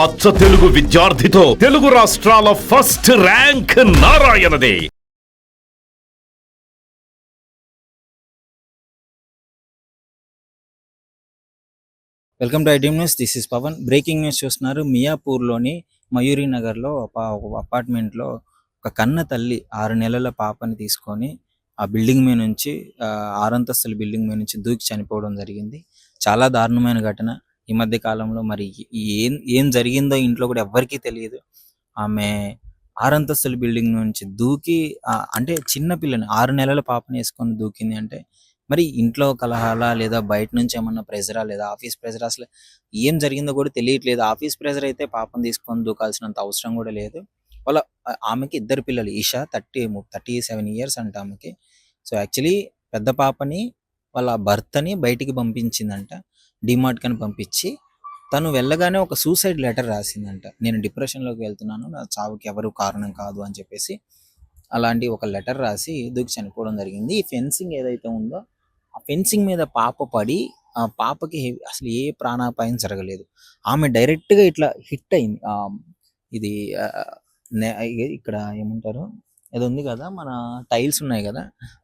అచ్చ తెలుగు విద్యార్థితో తెలుగు రాష్ట్రాల ఫస్ట్ ర్యాంక్ నారాయణదే. Welcome to iDream news. This is Pavan. Breaking news చూస్తున్నారు. మియాపూర్లోని మయూరి నగర్లో ఒక అపార్ట్మెంట్లో ఒక కన్న తల్లి 6 నెలల పాపని తీసుకొని ఆ బిల్డింగ్ మీద నుంచి 6 అంతస్తుల బిల్డింగ్ మీద నుంచి దూకి చనిపోవడం జరిగింది. చాలా దారుణమైన ఘటన. ఈ మధ్య కాలంలో మరి ఏం జరిగిందో ఇంట్లో కూడా ఎవ్వరికీ తెలియదు. ఆమె 6 అంతస్తుల బిల్డింగ్ నుంచి దూకి అంటే చిన్న పిల్లని 6 నెలల పాపని వేసుకొని దూకింది అంటే మరి ఇంట్లో కలహాలా లేదా బయట నుంచి ఏమన్నా ప్రెజరా లేదా ఆఫీస్ ప్రెజర్, అసలు ఏం జరిగిందో కూడా తెలియట్లేదు. ఆఫీస్ ప్రెజర్ అయితే పాపం తీసుకొని దూకాల్సినంత అవసరం కూడా లేదు. ఆమెకి 2 పిల్లలు. ఈషా 37 ఇయర్స్ అంట ఆమెకి. సో యాక్చువల్లీ పెద్ద పాపని వాళ్ళ భర్తని బయటికి పంపించిందంట, డిమార్ట్ కని పంపించి తను వెళ్ళగానే ఒక సూసైడ్ లెటర్ రాసిందంట. నేను డిప్రెషన్లోకి వెళ్తున్నాను, నా చావుకి ఎవరు కారణం కాదు అని చెప్పేసి అలాంటి ఒక లెటర్ రాసి దూకి చనిపోవడం జరిగింది. ఈ ఫెన్సింగ్ ఏదైతే ఉందో ఆ ఫెన్సింగ్ మీద పాప పడి ఆ పాపకి అసలు ఏ ప్రాణాపాయం జరగలేదు. ఆమె డైరెక్ట్గా ఇట్లా హిట్ అయింది. ఇది ఇక్కడ ఏమంటారు, ఇది ఉంది కదా మన టైల్స్ ఉన్నాయి కదా,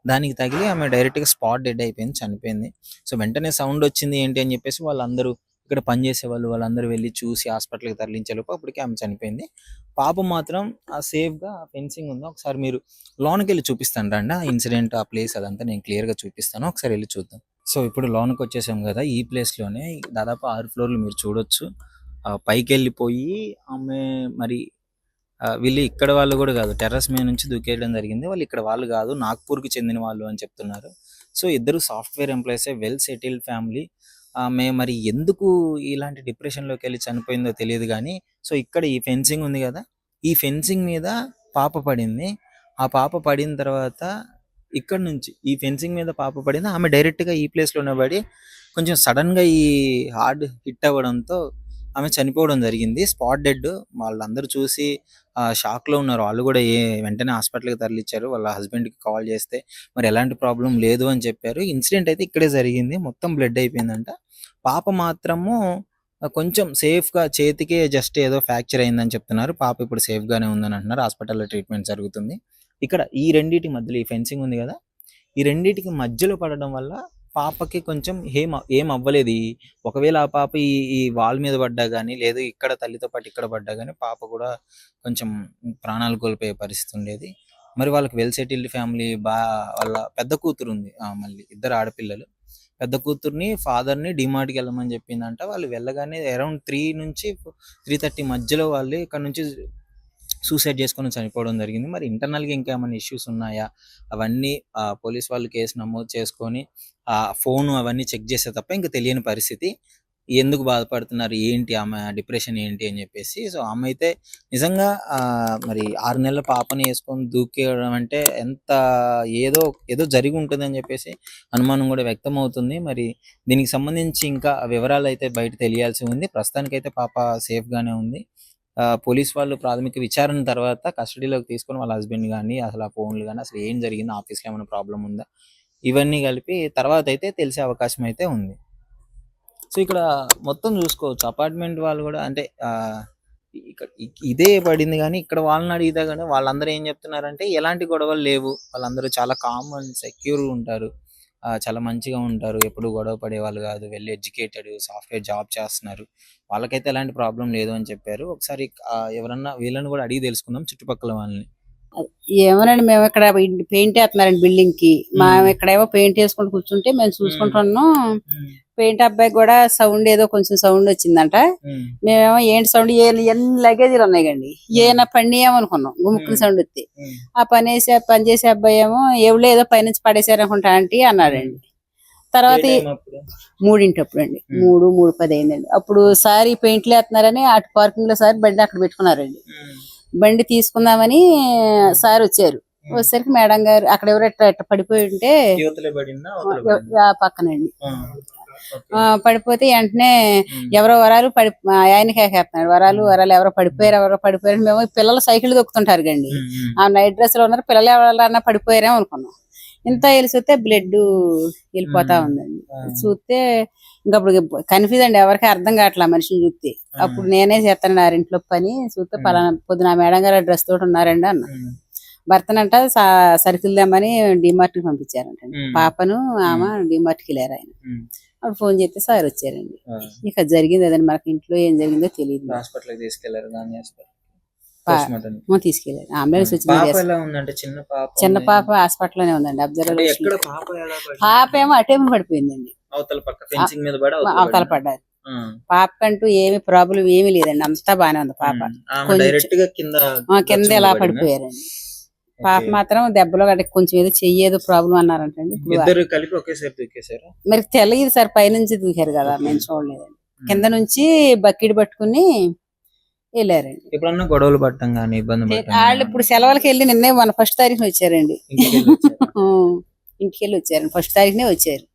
దానికి తగిలి ఆమె డైరెక్ట్గా స్పాట్ డెడ్ అయిపోయింది, చనిపోయింది. సో వెంటనే సౌండ్ వచ్చింది ఏంటి అని చెప్పేసి వాళ్ళందరూ ఇక్కడ పనిచేసే వాళ్ళందరూ వెళ్ళి చూసి హాస్పిటల్కి తరలించేలోపు అప్పటికే ఆమె చనిపోయింది. పాప మాత్రం సేఫ్గా ఫెన్సింగ్ ఉందో ఒకసారి మీరు లోనికి వెళ్ళి చూపిస్తాను రండి. ఆ ఇన్సిడెంట్, ఆ ప్లేస్ అదంతా నేను క్లియర్గా చూపిస్తాను, ఒకసారి వెళ్ళి చూద్దాం. సో ఇప్పుడు లోనికి వచ్చేసాం కదా, ఈ ప్లేస్లోనే దాదాపు 6 ఫ్లోర్లు మీరు చూడొచ్చు. పైకి వెళ్ళిపోయి ఆమె మరి వీళ్ళు ఇక్కడ వాళ్ళు కూడా కాదు, టెర్రస్ మీద నుంచి దూకేయడం జరిగింది. వాళ్ళు ఇక్కడ వాళ్ళు కాదు, నాగ్పూర్కి చెందిన వాళ్ళు అని చెప్తున్నారు. సో ఇద్దరు సాఫ్ట్వేర్ ఎంప్లాయీసే, వెల్ సెటిల్డ్ ఫ్యామిలీ. ఆమె మరి ఎందుకు ఇలాంటి డిప్రెషన్లోకి వెళ్ళి చనిపోయిందో తెలియదు కానీ, సో ఇక్కడ ఈ ఫెన్సింగ్ ఉంది కదా, ఈ ఫెన్సింగ్ మీద పాప పడింది. ఆ పాప పడిన తర్వాత ఇక్కడ నుంచి ఈ ఫెన్సింగ్ మీద పాప పడింది. ఆమె డైరెక్ట్గా ఈ ప్లేస్లోనే పడి కొంచెం సడన్గా ఈ హార్డ్ హిట్ అవ్వడంతో ఆమె చనిపోవడం జరిగింది. Spot dead. వాళ్ళందరూ చూసి షాక్లో ఉన్నారు. వాళ్ళు కూడా వెంటనే హాస్పిటల్కి తరలించారు. వాళ్ళ హస్బెండ్కి కాల్ చేస్తే మరి ఎలాంటి ప్రాబ్లం లేదు అని చెప్పారు. ఇన్సిడెంట్ అయితే ఇక్కడే జరిగింది, మొత్తం బ్లడ్ అయిపోయిందంట. పాప మాత్రము కొంచెం సేఫ్గా, చేతికి జస్ట్ ఏదో ఫ్రాక్చర్ అయిందని చెప్తున్నారు. పాప ఇప్పుడు సేఫ్గానే ఉందని అంటున్నారు. హాస్పిటల్లో ట్రీట్మెంట్ జరుగుతుంది. ఇక్కడ ఈ రెండింటి మధ్యలో ఈ ఫెన్సింగ్ ఉంది కదా, ఈ రెండింటికి మధ్యలో పడడం వల్ల పాపకి కొంచెం ఏం అవ్వలేదు. ఒకవేళ ఆ పాప ఈ వాల్ మీద పడ్డా కానీ, లేదు ఇక్కడ తల్లితో పాటు ఇక్కడ పడ్డా కానీ పాప కూడా కొంచెం ప్రాణాలు కోల్పోయే పరిస్థితి ఉండేది. మరి వాళ్ళకి వెల్ సెటిల్డ్ ఫ్యామిలీ. వాళ్ళ పెద్ద కూతురు ఉంది, మళ్ళీ 2 ఆడపిల్లలు. పెద్ద కూతుర్ని ఫాదర్ని డిమార్ట్కి వెళ్ళమని చెప్పిందంట. వాళ్ళు వెళ్ళగానే అరౌండ్ 3 నుంచి 3:30 మధ్యలో వాళ్ళు ఇక్కడ నుంచి సూసైడ్ చేసుకొని చనిపోవడం జరిగింది. మరి ఇంటర్నల్గా ఇంకా ఏమైనా ఇష్యూస్ ఉన్నాయా అవన్నీ పోలీస్ వాళ్ళు కేసు నమోదు చేసుకొని ఫోన్ అవన్నీ చెక్ చేసే తప్ప ఇంకా తెలియని పరిస్థితి. ఎందుకు బాధపడుతున్నారు, ఏంటి ఆమె డిప్రెషన్ ఏంటి అని చెప్పేసి. సో ఆమె అయితే నిజంగా మరి 6 నెలల పాపని వేసుకొని దూకేయడం అంటే ఎంత ఏదో జరిగి ఉంటుంది అని చెప్పేసి అనుమానం కూడా వ్యక్తం అవుతుంది. మరి దీనికి సంబంధించి ఇంకా వివరాలు అయితే బయట తెలియాల్సి ఉంది. ప్రస్తుతానికైతే పాప సేఫ్గానే ఉంది. పోలీస్ వాళ్ళు ప్రాథమిక విచారణ తర్వాత కస్టడీలోకి తీసుకొని వాళ్ళ హస్బెండ్ కానీ, అసలు ఆ ఫోన్లు కానీ, అసలు ఏం జరిగిందో, ఆఫీస్లో ఏమైనా ప్రాబ్లం ఉందా, ఇవన్నీ కలిపి తర్వాత అయితే తెలిసే అవకాశం అయితే ఉంది. సో ఇక్కడ మొత్తం చూసుకోవచ్చు, అపార్ట్మెంట్ వాళ్ళు కూడా అంటే ఇదే పడింది కానీ ఇక్కడ వాళ్ళని అడిగితే కానీ వాళ్ళందరూ ఏం చెప్తున్నారంటే ఎలాంటి గొడవలు లేవు, వాళ్ళందరూ చాలా కామ్ అండ్ సెక్యూర్గా ఉంటారు, చాలా మంచిగా ఉంటారు, ఎప్పుడు గొడవ పడేవాళ్ళు కాదు, వెల్ ఎడ్యుకేటెడ్, సాఫ్ట్వేర్ జాబ్ చేస్తున్నారు, వాళ్ళకైతే ఎలాంటి ప్రాబ్లం లేదు అని చెప్పారు. ఒకసారి ఎవరన్నా వీళ్ళని కూడా అడిగి తెలుసుకుందాం చుట్టుపక్కల వాళ్ళని. ఏమోనండి, మేము ఇక్కడ పెయింట్ వేస్తున్నారండి బిల్డింగ్ కి. మేము ఇక్కడేమో పెయింట్ వేసుకుంటూ కూర్చుంటే మేము చూసుకుంటున్నాం. పెయింట్ అబ్బాయి కూడా సౌండ్ ఏదో కొంచెం సౌండ్ వచ్చిందంట. మేమేమో ఏంటి సౌండ్, ఎన్ని లగేజీలు ఉన్నాయి కండి, ఏమైనా పని ఏమనుకున్నాం. గుమ్ముక్కుని సౌండ్ వస్తే ఆ పని చేసే అబ్బాయి ఏమో ఎవరో ఏదో పైనుంచి పడేసారనుకుంటా ఆంటీ అన్నాడండి. తర్వాత 3:00 అండి, 3:10 అయిందండి. అప్పుడు సారి పెయింట్లు వేస్తున్నారని అటు పార్కింగ్ లో సారి బండి అక్కడ పెట్టుకున్నారండి. బండి తీసుకుందామని సార్ వచ్చారు. వచ్చేసరికి మేడం గారు అక్కడ ఎవరో ఎట్ట పడిపోయి ఉంటే పక్కనండి పడిపోతే వెంటనే ఎవరో వరాలు ఆయనకి ఎక్కేస్తున్నాడు. వరాలు ఎవరో పడిపోయారు. మేము పిల్లలు సైకిల్ దొక్కుతుంటారు కండి, ఆ నైట్ డ్రెస్ లో ఉన్నారు, పిల్లలు ఎవరన్నా పడిపోయారేమో అనుకున్నాం. ఇంత వెళ్ళి చూస్తే బ్లడ్ వెళ్ళిపోతా ఉందండి. చూస్తే ఇంకా అప్పుడు కన్ఫ్యూజ్ అండి, ఎవరికి అర్థం కావట్లా మనిషిని చూస్తే. అప్పుడు నేనే చేస్తాను ఆరింట్లో పని చూస్తే పలానా పొద్దున మేడం గారు డ్రెస్ తోటి ఉన్నారండి అన్న. భర్తనంట సరుకులు తెమ్మని డిమార్ట్ కి పంపించారంటండి. పాపను ఆమె డిమార్ట్ కి వెళ్ళారు ఆయన. అప్పుడు ఫోన్ చేస్తే సార్ వచ్చారండి. ఇక జరిగింది అదండి, మనకి ఇంట్లో ఏం జరిగిందో తెలియదు. హాస్పిటల్ తీసుకెళ్లారు, తీసుకెళ్ళారు. అంబులెన్స్ వచ్చింది. చిన్న పాప హాస్పిటల్ లోనే ఉందండి, అబ్జర్వేషన్. పాప ఏమో అటేమో పడిపోయిందండి, అవతల పడ్డారు. పాపకంటూ ఏమి ప్రాబ్లం ఏమీ లేదండి, అంతా బానే ఉంది. పాప కింద ఎలా పడిపోయారండి. పాప మాత్రం దెబ్బలో గట్ట కొంచెం ఏదో చెయ్యేదో ప్రాబ్లం అన్నారంటండి. మరి తెలియదు సార్, పైనుంచి దూకారు కదా, మేము చూడలేదండి. కింద నుంచి బకెట్ పట్టుకుని వెళ్ళారండి. ఎప్పుడన్నా గొడవలు పట్టడం కానీ ఇబ్బంది వాళ్ళు ఇప్పుడు సెలవులకి వెళ్ళి నిన్నే 1 తారీఖున వచ్చారండి. ఇంటికి వెళ్ళి వచ్చారండి, 1 తారీఖునే వచ్చారు.